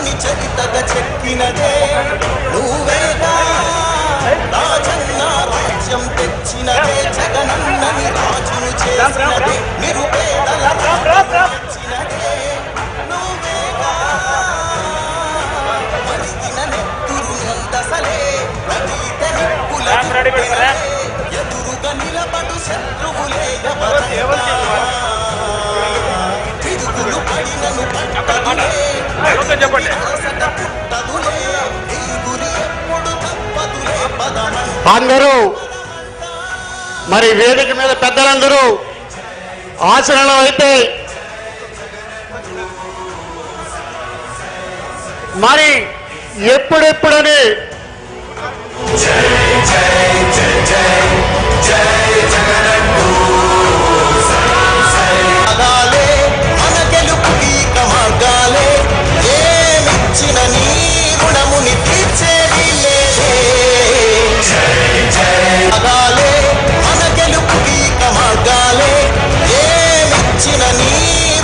భక్తుని చరితగ చెక్కినదే నువ్వేగా రాజన్న రాజ్యం తెచ్చినదే జగనన్నని రాజును చేసినదే నిరుపేదల తెచ్చినదే నువ్వేగా మరిగిన నెత్తురు నీ దశలే రగిలితే నిప్పుల ఎదురుగా నిలబడు శత్రువులే తిరుగులు పడినను పట్టదులే పుట్టదులే నీ గురి ఎప్పుడు తప్పదులే అందరూ మరి వేదిక మీద పెద్దలందరూ ఆచరణలో అయితే మరి ఎప్పుడెప్పుడని మన గెలుపుకి కమగాలే ఏమిచ్చిన నీ రుణముని తీర్చేది లేదే అగాలే మన గెలుపుకి కమగాలే ఏమిచ్చిన నీ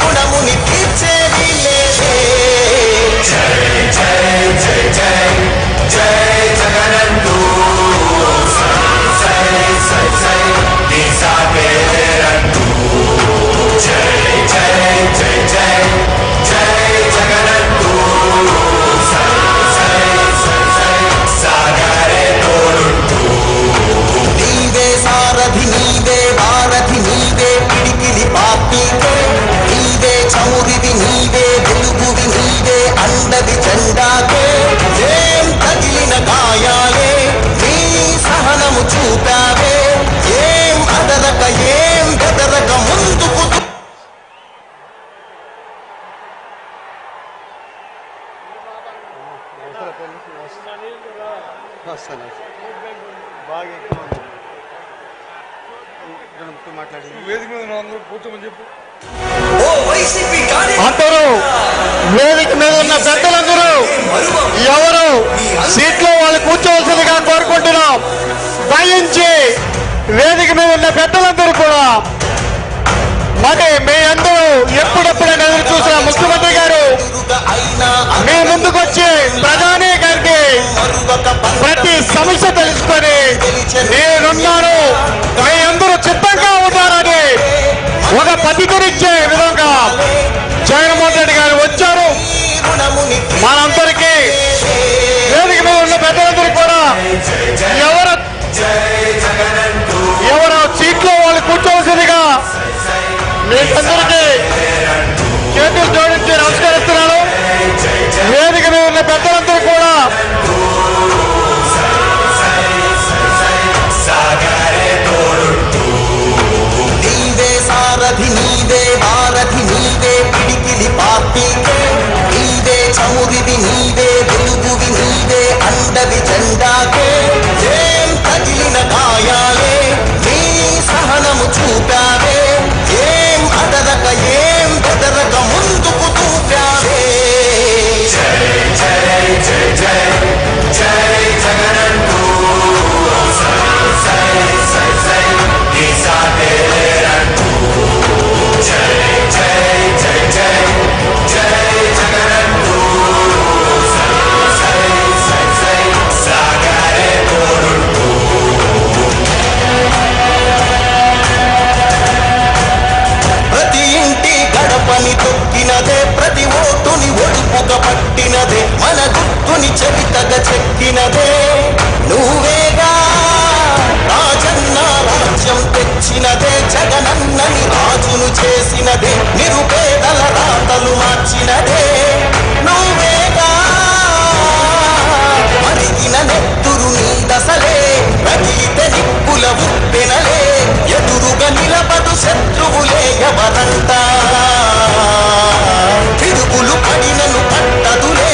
రుణముని తీర్చేది లేదే నీవే సారథి నీవే వారధి నీవే పిడికిలి పార్టీకే నీవే చౌరివి నీవే వెలుగువి నీవే అండది జెండాకే ఏం తగిలిన గాయాలే నీ సహనము చూపావే ఏం అదరక ఏం బెదరక ముందుకు అందరూ వేదిక మీద ఉన్న పెద్దలందరూ ఎవరు సీట్లో వాళ్ళు కూర్చోవలసిందిగా కోరుకుంటున్నాం. దయించి వేదిక మీద ఉన్న పెద్దలందరూ కూడా మరి మీ అందరూ ఎప్పుడెప్పుడైనా ఎదురు చూసిన ముఖ్యమంత్రి గారు మీ ముందుకు వచ్చి ప్రధాని గారికి ప్రతి సమస్య తెలుసుకొని నేనున్నాను మీ అందరూ చిత్తంగా ఉన్నారని ఒక పద్ధతినిచ్చే విధంగా జగన్మోహన్ రెడ్డి గారు వచ్చారు. మనందరికీ వేదిక మీద ఉన్న పెద్దలందరూ కూడా ఎవరు సీట్లో వాళ్ళు కూర్చోవలసిందిగా మీకందరికీ చేతులు జోడించి నమస్కరిస్తున్నాను. వేదిక మీద ఉన్న పెద్దలందరూ కూడా నీవే సారథి నీవే వారధి నీవే పిడికిలి పార్టీకే నీవే చమురివి నీవే వెలుగువి నీవే అండది జెండాకే ఏం తగిలిన గాయాలే నీ సహనము చూపావే ఏం అదరక ఏం బెదరక ముందుకు చూపావే ప్రతి ఇంటి గడపని తొక్కినదే ప్రతి ఓటుని ఒడుపుగా పట్టినదే మన గుర్తుని చరితగ చెక్కినదే నువ్వేగా రాజన్న రాజ్యం తెచ్చినదే జగనన్నని రాజును చేసినదే నిరుపేదల రాతలు మార్చినదే నువ్వేగా మరిగిన నెత్తురు నీ దశలే రగిలితే నిప్పుల ఉప్పెనలే ఎదురుగా నిలబడు శత్రువులే ఎవరంట తిరుగులు పడినను పట్టదులే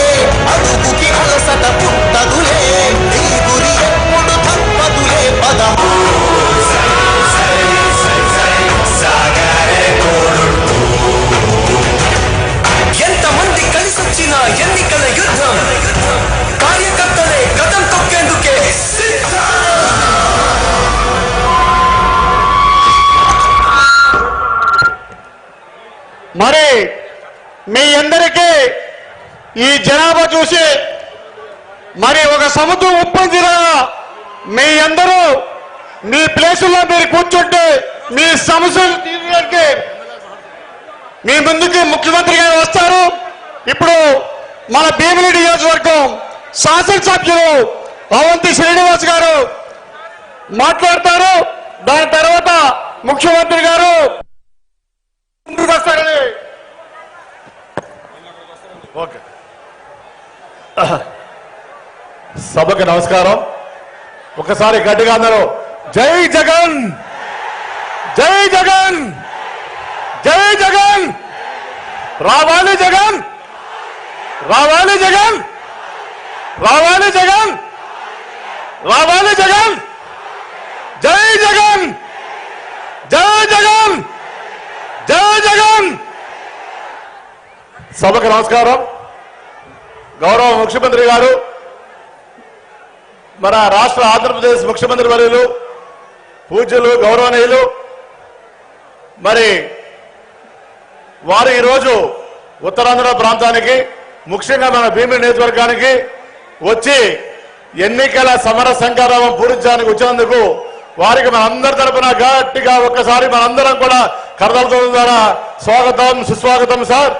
అడుగుకి అలసట పుట్టదులే నీ గురి ఎప్పుడు తప్పదులే పదము ఎంతమంది కలిసొచ్చిన ఎన్నికల యుద్ధం కార్యకర్తలే గతం తొక్కేందుకే మరి మీ అందరికీ ఈ జనాభా చూసి మరి ఒక సముద్రం ఉప్పొందిన మీ అందరూ మీ ప్లేసుల్లో మీరు కూర్చుంటే మీ సమస్యలు తీర్చడానికి మీ ముందుకి ముఖ్యమంత్రి గారు వస్తారు. ఇప్పుడు మన భీమిలి నియోజకవర్గం శాసనసభ్యులు అవంతి శ్రీనివాస్ గారు మాట్లాడతారు. దాని తర్వాత ముఖ్యమంత్రి గారు ముందుకు వస్తారని. ఓకే, సభకు నమస్కారం. ఒకసారి గట్టిగా అందరూ జై జగన్, జై జగన్, జై జగన్, రావాలి జగన్, రావాలి జగన్, రావాలి జగన్, రావాలి జగన్, జై జగన్, జై జగన్, జై జగన్. సభకు నమస్కారం. గౌరవ ముఖ్యమంత్రి గారు, మన రాష్ట్ర ఆంధ్రప్రదేశ్ ముఖ్యమంత్రి వర్యులు పూజ్యులు గౌరవనీయులు, మరి వారు ఈరోజు ఉత్తరాంధ్ర ప్రాంతానికి ముఖ్యంగా మన భీమిలి నియోజకవర్గానికి వచ్చి ఎన్నికల సమర సంగ్రామం పూరించడానికి వచ్చినందుకు వారికి మనందరి తరపున గట్టిగా ఒక్కసారి మనందరం కూడా కరతాళ ద్వారా స్వాగతం సుస్వాగతం సార్.